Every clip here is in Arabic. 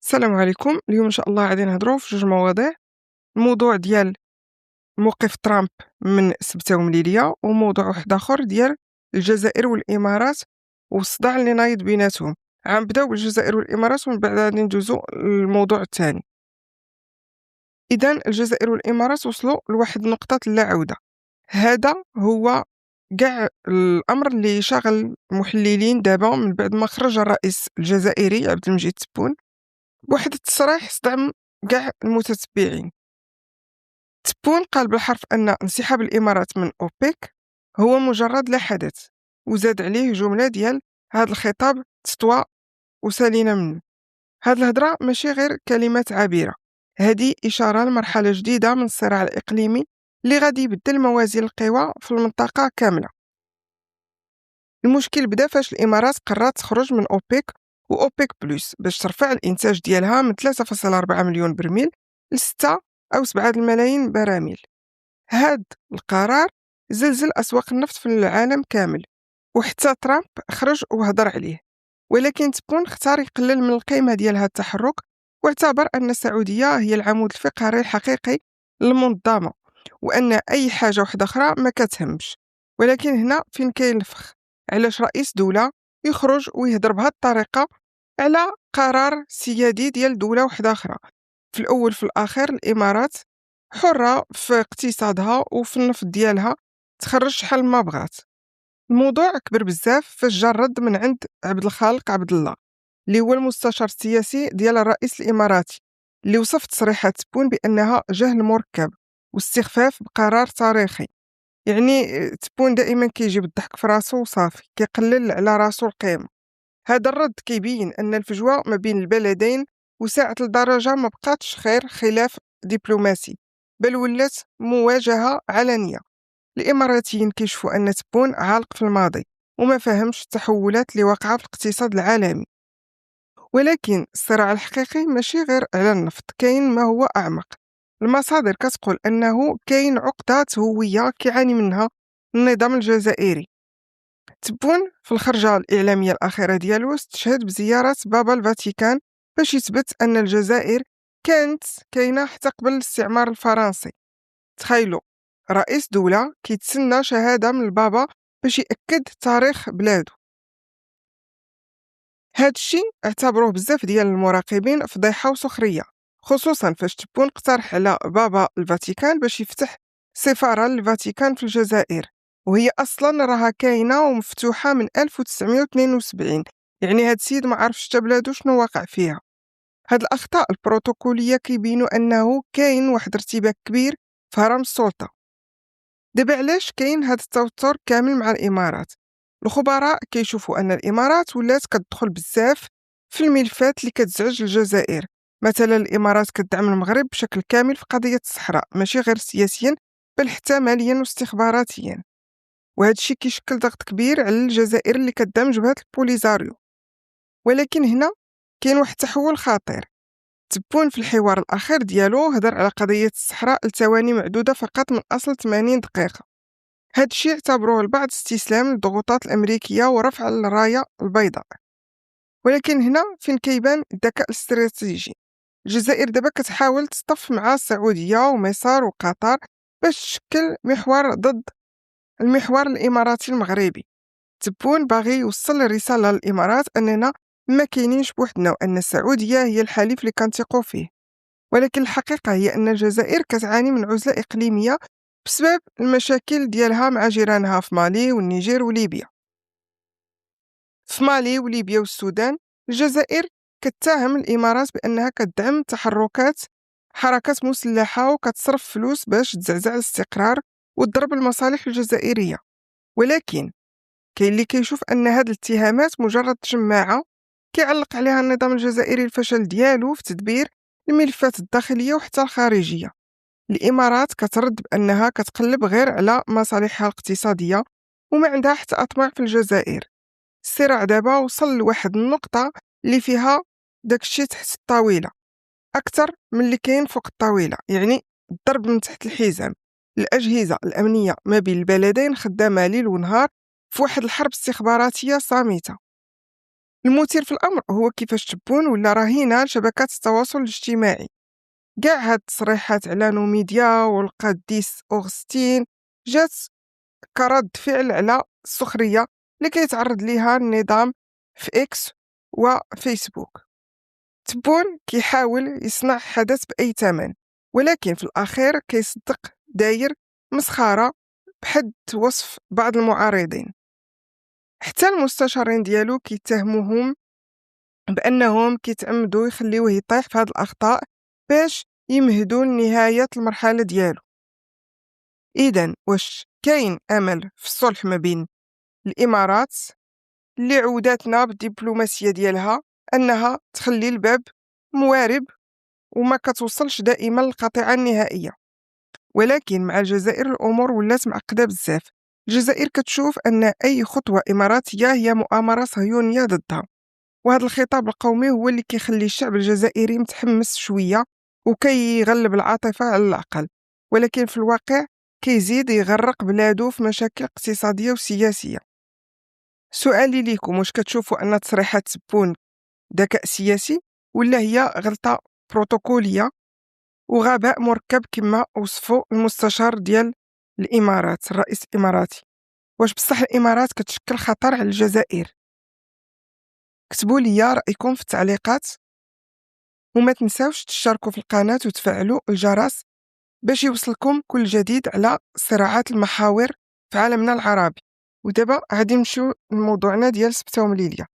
السلام عليكم. اليوم إن شاء الله غادي نهضروا في جوج مواضيع. الموضوع ديال موقف ترامب من سبتة ومليلية، وموضوع واحد آخر ديال الجزائر والإمارات والصداع اللي نايض بيناتهم. غنبداو بالجزائر والإمارات ومن بعد غادي ندوزو للموضوع الثاني. إذن الجزائر والإمارات وصلوا لواحد نقطة اللا عودة. هذا هو كاع الأمر اللي شاغل المحللين دابا من بعد ما خرج الرئيس الجزائري عبد المجيد تبون بواحد التصريح صدع كاع المتتبعين. تبون قال بالحرف أن انسحاب الإمارات من أوبك هو مجرد لا حدث، وزاد عليه جملة ديال هذا الخطاب تطوى وسالينا منه. هاد الهضرة ماشي غير كلمات عابرة، هذه إشارة لمرحلة جديدة من الصراع الإقليمي اللي غادي يبدل موازين القوى في المنطقة كاملة. المشكل بدا فاش الإمارات قررت تخرج من أوبك وأوبك بلس باش ترفع الإنتاج ديالها من 3.4 مليون برميل ل 6 أو 7 الملايين براميل. هاد القرار زلزل أسواق النفط في العالم كامل، وحتى ترامب خرج وهضر عليه. ولكن تبون اختار يقلل من القيمة ديال هاد التحرك، واعتبر أن السعودية هي العمود الفقري الحقيقي للمنظمة، وأن أي حاجة واحدة أخرى ما كتهمش. ولكن هنا فين كاين الفخ، علاش رئيس دولة يخرج ويهضر بهاد الطريقة على قرار سيادي ديال دولة واحدة أخرى؟ في الأول في الآخر الإمارات حرة في اقتصادها وفي النفط ديالها، تخرج شحال ما بغات. الموضوع كبر بزاف فاش جا الرد من عند عبد الخالق عبد الله اللي هو المستشار السياسي ديال الرئيس الإماراتي، اللي وصف تصريحات تبون بأنها جهل مركب واستخفاف بقرار تاريخي. يعني تبون دائما كيجيب الضحك في راسو وصافي، كيقلل على راسو القيمة. هذا الرد كيبين أن الفجوة ما بين البلدين وسعت لدرجة ما بقاتش خير خلاف دبلوماسي، بل ولات مواجهة علنية. الإماراتيين كيشوفوا أن تبون عالق في الماضي وما فهمش التحولات اللي واقعة في الاقتصاد العالمي. ولكن الصراع الحقيقي ماشي غير على النفط، كاين ما هو أعمق. المصادر كتقول أنه كاين عقدة هوية كيعاني منها النظام الجزائري. تبون في الخرجة الإعلامية الأخيرة ديالو استشهد بزيارة بابا الفاتيكان باش يثبت أن الجزائر كانت كاينة حتى قبل الاستعمار الفرنسي. تخيلوا، رئيس دولة كيتسنى شهادة من البابا باش يأكد تاريخ بلادو. هاد الشي اعتبروه بزاف ديال المراقبين فضيحة وسخرية، خصوصا فاش تبون اقترح على بابا الفاتيكان باش يفتح سفارة للفاتيكان في الجزائر، وهي أصلا راها كاينة ومفتوحة من 1972. يعني هاد السيد ما عرفش حتى بلادو شنو واقع فيها. هاد الأخطاء البروتوكولية كيبينوا أنه كاين واحد ارتباك كبير في هرم السلطة. دابا علاش كاين هاد التوتر كامل مع الإمارات؟ الخبراء كيشوفوا أن الإمارات ولات كتدخل بزاف في الملفات اللي كتزعج الجزائر. مثلا الإمارات كتدعم المغرب بشكل كامل في قضية الصحراء، ماشي غير سياسيا بل حتى ماليا واستخباراتيا. وهذا الشيء كيشكل ضغط كبير على الجزائر اللي كتدعم جبهة البوليزاريو. ولكن هنا كاين واحد التحول خطير. تبون في الحوار الأخير ديالو هدر على قضية الصحراء لثواني معدودة فقط من أصل 80 دقيقة. هاد الشيء اعتبروه البعض استسلام للضغوطات الأمريكية ورفع الراية البيضاء. ولكن هنا فين كيبان الذكاء الاستراتيجي. الجزائر دابا كتحاول تصطف مع السعودية ومصر وقطر باش تشكل محور ضد المحور الإماراتي المغربي. تبون باغي يوصل رسالة للإمارات أننا ما كاينينش بوحدنا وأن السعودية هي الحليف اللي كنثقوا فيه. ولكن الحقيقة هي أن الجزائر كتعاني من عزلة إقليمية بسبب المشاكل ديالها مع جيرانها في مالي والنيجر وليبيا. في مالي وليبيا والسودان الجزائر كتهم الإمارات بأنها كتدعم حركات مسلحة وكتصرف فلوس باش تزعزع الاستقرار وتضرب المصالح الجزائرية. ولكن كاين اللي كيشوف أن هاد الاتهامات مجرد شماعة كيعلق عليها النظام الجزائري الفشل ديالو في تدبير الملفات الداخلية وحتى الخارجية. الإمارات كترد بأنها كتقلب غير على مصالحها الاقتصادية وما عندها حتى أطماع في الجزائر. الصراع دابا وصل لواحد النقطة اللي فيها داكشي تحت الطاولة أكثر من اللي كاين فوق الطاولة. يعني الضرب من تحت الحزام. الأجهزة الأمنية ما بين البلدين خدامة ليل ونهار في واحد الحرب استخباراتية صامتة. المثير في الأمر هو كيفاش تبون ولا رهينة لشبكات التواصل الاجتماعي. كاع هاد التصريحات على نوميديا والقديس أوغسطين جات كرد فعل على السخرية اللي كيتعرض ليها النظام في إكس وفيسبوك. تبون كيحاول يصنع حدث بأي ثمن، ولكن في الأخير كيصدق داير مسخرة بحد وصف بعض المعارضين. حتى المستشارين ديالو كيتهموهم بأنهم كيتعمدوا يخليوه يطيح في هاد الأخطاء باش يمهدوا لنهاية المرحلة ديالو. إذن واش كاين أمل في الصلح ما بين الإمارات اللي عوداتنا بالدبلوماسية ديالها أنها تخلي الباب موارب وما كتوصلش دائما للقطيعة النهائية، ولكن مع الجزائر الأمور ولات معقدة بزاف. الجزائر كتشوف أن أي خطوة إماراتية هي مؤامرة صهيونية ضدها، وهذا الخطاب القومي هو اللي كيخلي الشعب الجزائري متحمس شوية وكيغلب العاطفة على العقل، ولكن في الواقع كيزيد يغرق بلادو في مشاكل اقتصادية وسياسية. سؤالي ليكم، واش كتشوفوا أن تصريحات تبون ذكاء سياسي ولا هي غلطة بروتوكولية وغباء مركب كما وصفوا المستشار ديال الإمارات الرئيس الإماراتي؟ واش بصح الإمارات كتشكل خطر على الجزائر؟ كتبوا لي رأيكم في التعليقات، وما تنساوش تشتركوا في القناة وتفعلوا الجرس باش يوصلكم كل جديد على صراعات المحاور في عالمنا العربي. ودابا غادي نمشيو لموضوعنا ديال سبتة ومليلية.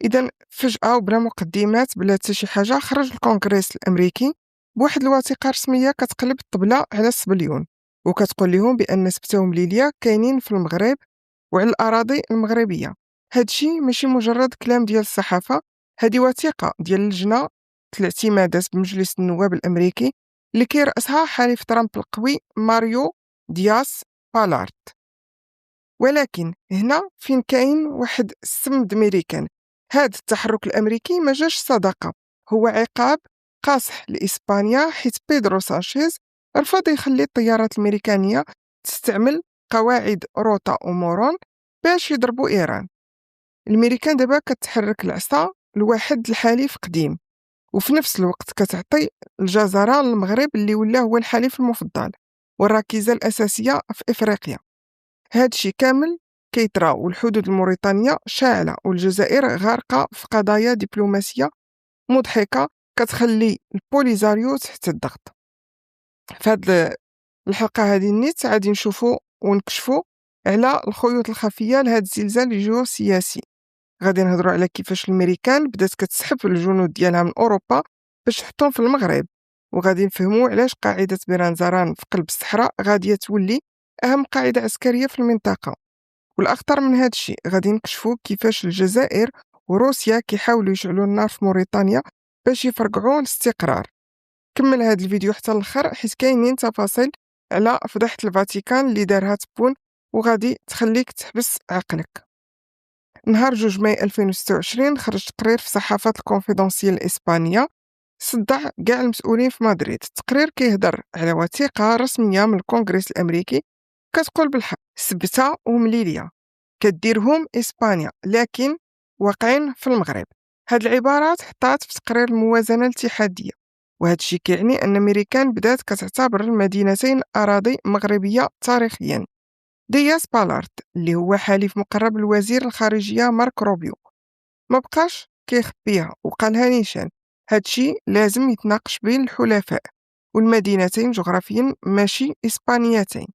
إذن فجأة وبلا مقدمات بلا حتى شي حاجة خرج الكونغرس الأمريكي بواحد الوثيقة رسمية كتقلب الطبلة على السبليون وكتقول لهم بأن سبتة ومليلية كاينين في المغرب وعلى الأراضي المغربية. هادشي ماشي مجرد كلام ديال الصحافة، هادي وثيقة ديال اللجنة الاعتمادات بمجلس النواب الأمريكي اللي كيرأسها حليف ترامب القوي ماريو دياس بالارت. ولكن هنا فين كاين واحد السم ميريكان. هاد التحرك الأمريكي ما جاش صدقة، هو عقاب قاصح لإسبانيا حيث بيدرو سانشيز رفض يخلي الطيارات الأمريكانية تستعمل قواعد روتا ومورون باش يضربوا إيران. الأمريكان دابا كتحرك العصا لواحد الحليف قديم، وفي نفس الوقت كتعطي الجزرة للمغرب اللي ولا هو الحليف المفضل والركيزة الأساسية في إفريقيا. هادشي كامل كيطرا والحدود الموريتانية شاعلة والجزائر غارقة في قضايا دبلوماسية مضحكة كتخلي البوليزاريو تحت الضغط. فهاد الحلقة هادي النيت غادي نشوفو ونكشفو على الخيوط الخفية لهاد الزلزال الجيوسياسي. غادي نهضروا على كيفاش الامريكان بدات كتسحب الجنود ديالها من اوروبا باش تحطهم في المغرب، وغادي نفهموا علاش قاعده بيرانزاران في قلب الصحراء غاديه تولي اهم قاعده عسكريه في المنطقه. والاخطر من هذا الشيء غادي نكشفوا كيفاش الجزائر وروسيا كيحاولوا يشعلوا النار في موريتانيا باش يفرقعوا الاستقرار. كمل هذا الفيديو حتى الاخر حيت كاينين تفاصيل على فضيحه الفاتيكان اللي دارها تبون وغادي تخليك تحبس عقلك. نهار 2 ماي 2026 خرج تقرير في صحافة الكونفيدونسيال الإسبانية صدع كاع المسؤولين في مدريد. التقرير كيهضر على وثيقة رسمية من الكونغرس الأمريكي كتقول بالحق سبتة ومليلية كديرهم إسبانيا لكن واقعين في المغرب. هاد العبارات حطات في تقرير الموازنة الاتحادية، وهذا الشيء كيعني أن أمريكان بدات كتعتبر المدينتين أراضي مغربية تاريخيا. دياس بالارت اللي هو حليف مقرب لوزير الخارجية مارك روبيو ما بقاش كيخبيها وقالها نيشان. هادشي لازم يتناقش بين الحلفاء والمدينتين جغرافيا ماشي إسبانيتين.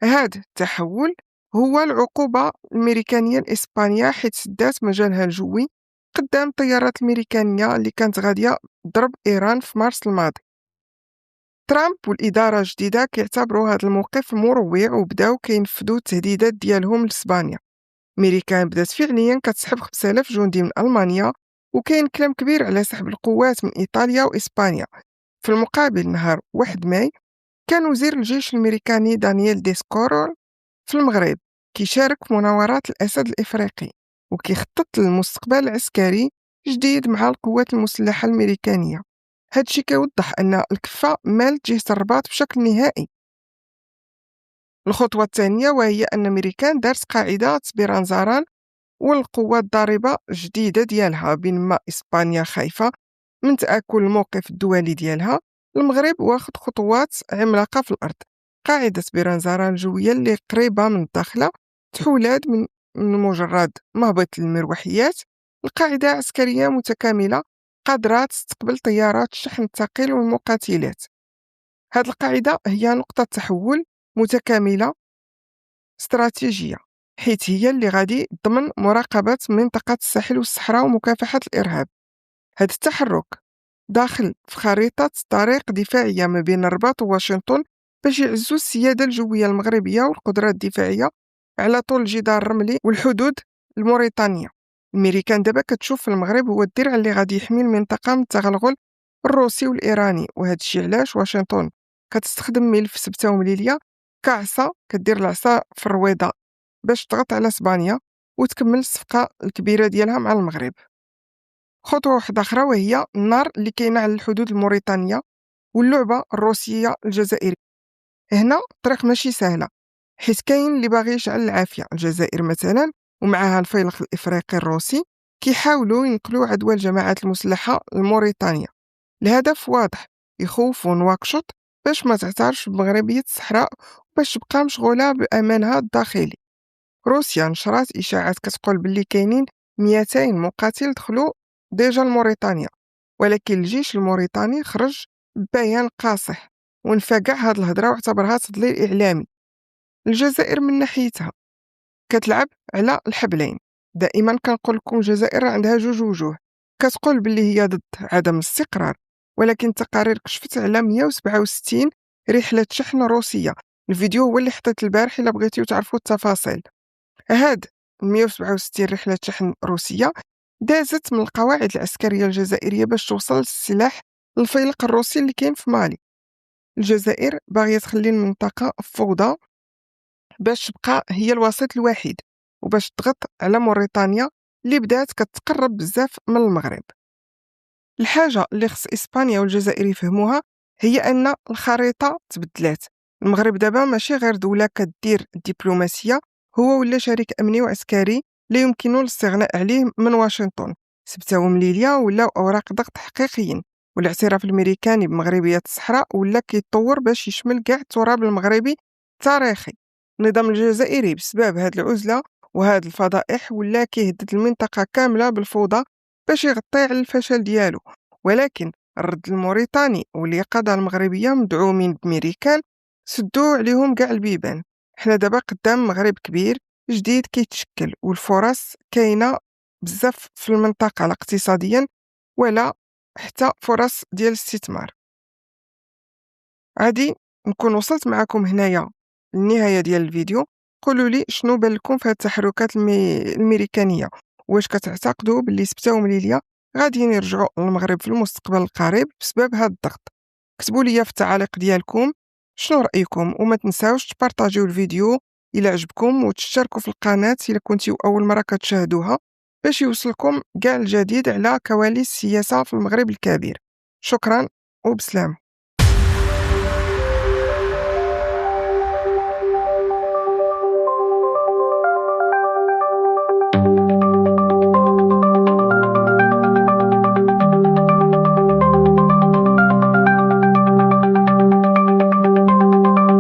هاد التحول هو العقوبة الأمريكانية الإسبانية حيث سدات مجالها الجوي قدام الطيارات الأمريكانية اللي كانت غادية ضرب إيران في مارس الماضي. ترامب والإدارة الجديدة كيعتبروا هذا الموقف مروع وبداو كينفذوا التهديدات ديالهم لإسبانيا. أمريكان بدات فعليا كتسحب 5000 جندي من ألمانيا، وكاين كلام كبير على سحب القوات من إيطاليا وإسبانيا. في المقابل نهار 1 ماي كان وزير الجيش الأمريكاني دانييل ديسكورول في المغرب كيشارك في مناورات الأسد الإفريقي وكيخطط للمستقبل العسكري جديد مع القوات المسلحة الأمريكانية. هادشي كيوضح أن الكفة مالت جهة الرباط بشكل نهائي. الخطوة الثانية وهي أن أمريكان دارت قاعدة بيرانزاران والقوة الضاربة جديدة ديالها. بينما إسبانيا خايفة من تآكل الموقف الدولي ديالها، المغرب واخد خطوات عملاقة في الأرض. قاعدة برنزارة الجوية اللي قريبة من الداخلة تحولات من مجرد مهبط المروحيات لقاعدة عسكرية متكاملة قادرة تستقبل طيارات الشحن الثقيل والمقاتلات. هذه القاعدة هي نقطة تحول متكاملة استراتيجية، حيث هي اللي غادي ضمن مراقبة منطقة الساحل والصحراء ومكافحة الإرهاب. هذا التحرك داخل في خريطة طريق دفاعية ما بين الرباط وواشنطن باش يعزوا السيادة الجوية المغربية والقدرة الدفاعية على طول الجدار الرملي والحدود الموريتانية. الميريكان دابا كتشوف في المغرب هو الدرع اللي غادي يحمي المنطقة من التغلغل الروسي والإيراني، وهذا الشيء علاش واشنطن كتستخدم ملف سبتة ومليلية كعصا، كدير العصا في الرويضة باش تضغط على اسبانيا وتكمل الصفقة الكبيرة ديالها مع المغرب. خطوة واحدة أخرى وهي النار اللي كاينة على الحدود الموريتانية واللعبة الروسية الجزائرية. هنا الطريق ماشي سهلة، حيث كاين اللي باغي يشعل العافية. الجزائر مثلا ومعها الفيلق الإفريقي الروسي كيحاولوا ينقلوا عدوى الجماعات المسلحة لموريتانيا. الهدف واضح، يخوفوا نواكشوط باش ما تعترفش بمغربية الصحراء وباش تبقى مشغولة بأمانها الداخلي. روسيا نشرات إشاعات كتقول باللي كاينين 200 مقاتل دخلوا ديجا لموريتانيا، ولكن الجيش الموريتاني خرج ببيان قاصح ونفى كاع هاد الهضرة واعتبرها تضليل إعلامي. الجزائر من ناحيتها كتلعب على الحبلين. دائما كنقول لكم الجزائر عندها جوج وجوه، كتقول باللي هي ضد عدم الاستقرار، ولكن التقارير كشفت على 167 رحلة شحن روسية. الفيديو هو اللي حطيت البارح إلا بغيتيو تعرفوا التفاصيل. هاد 167 رحلة شحن روسية دازت من القواعد العسكرية الجزائرية باش توصل للسلاح الفيلق الروسي اللي كاين في مالي. الجزائر باغية تخلي المنطقة فوضى باش تبقى هي الوسيط الوحيد وباش تضغط على موريتانيا اللي بدات كتقرب بزاف من المغرب. الحاجة اللي خص إسبانيا والجزائر يفهموها هي أن الخريطة تبدلات. المغرب دابا ماشي غير دولة كدير الدبلوماسية، هو ولا شريك أمني وعسكري لا يمكن الاستغناء عليه من واشنطن. سبتة ومليلية ولاو أوراق ضغط حقيقيين، والاعتراف الأمريكاني بمغربية الصحراء ولا كيتطور باش يشمل كاع التراب المغربي التاريخي. النظام الجزائري بسبب هاد العزلة وهاد الفضائح ولا كيهدد المنطقة كاملة بالفوضى باش يغطي على الفشل ديالو. ولكن الرد الموريتاني واليقظة المغربية مدعومين بميريكان سدوا عليهم كاع البيبان. حنا دابا قدام مغرب كبير جديد كيتشكل، والفرص كاينة بزاف في المنطقة لا اقتصاديا ولا حتى فرص ديال الاستثمار. عادي نكون وصلت معكم هنايا للنهاية ديال الفيديو. قولوا لي شنو بان لكم في هاد التحركات الميريكانية، واش كتعتقدوا باللي سبتة ومليلية غاديين يرجعوا للمغرب في المستقبل القريب بسبب هاد الضغط؟ كتبوا لي في التعاليق ديالكم شنو رأيكم، وما تنساوش تبارطاجيو الفيديو إلا عجبكم وتشتركوا في القناة إلا كنتيو أول مرة كتشاهدوها باش يوصلكم كاع الجديد على كواليس السياسة في المغرب الكبير. شكرا وبسلام.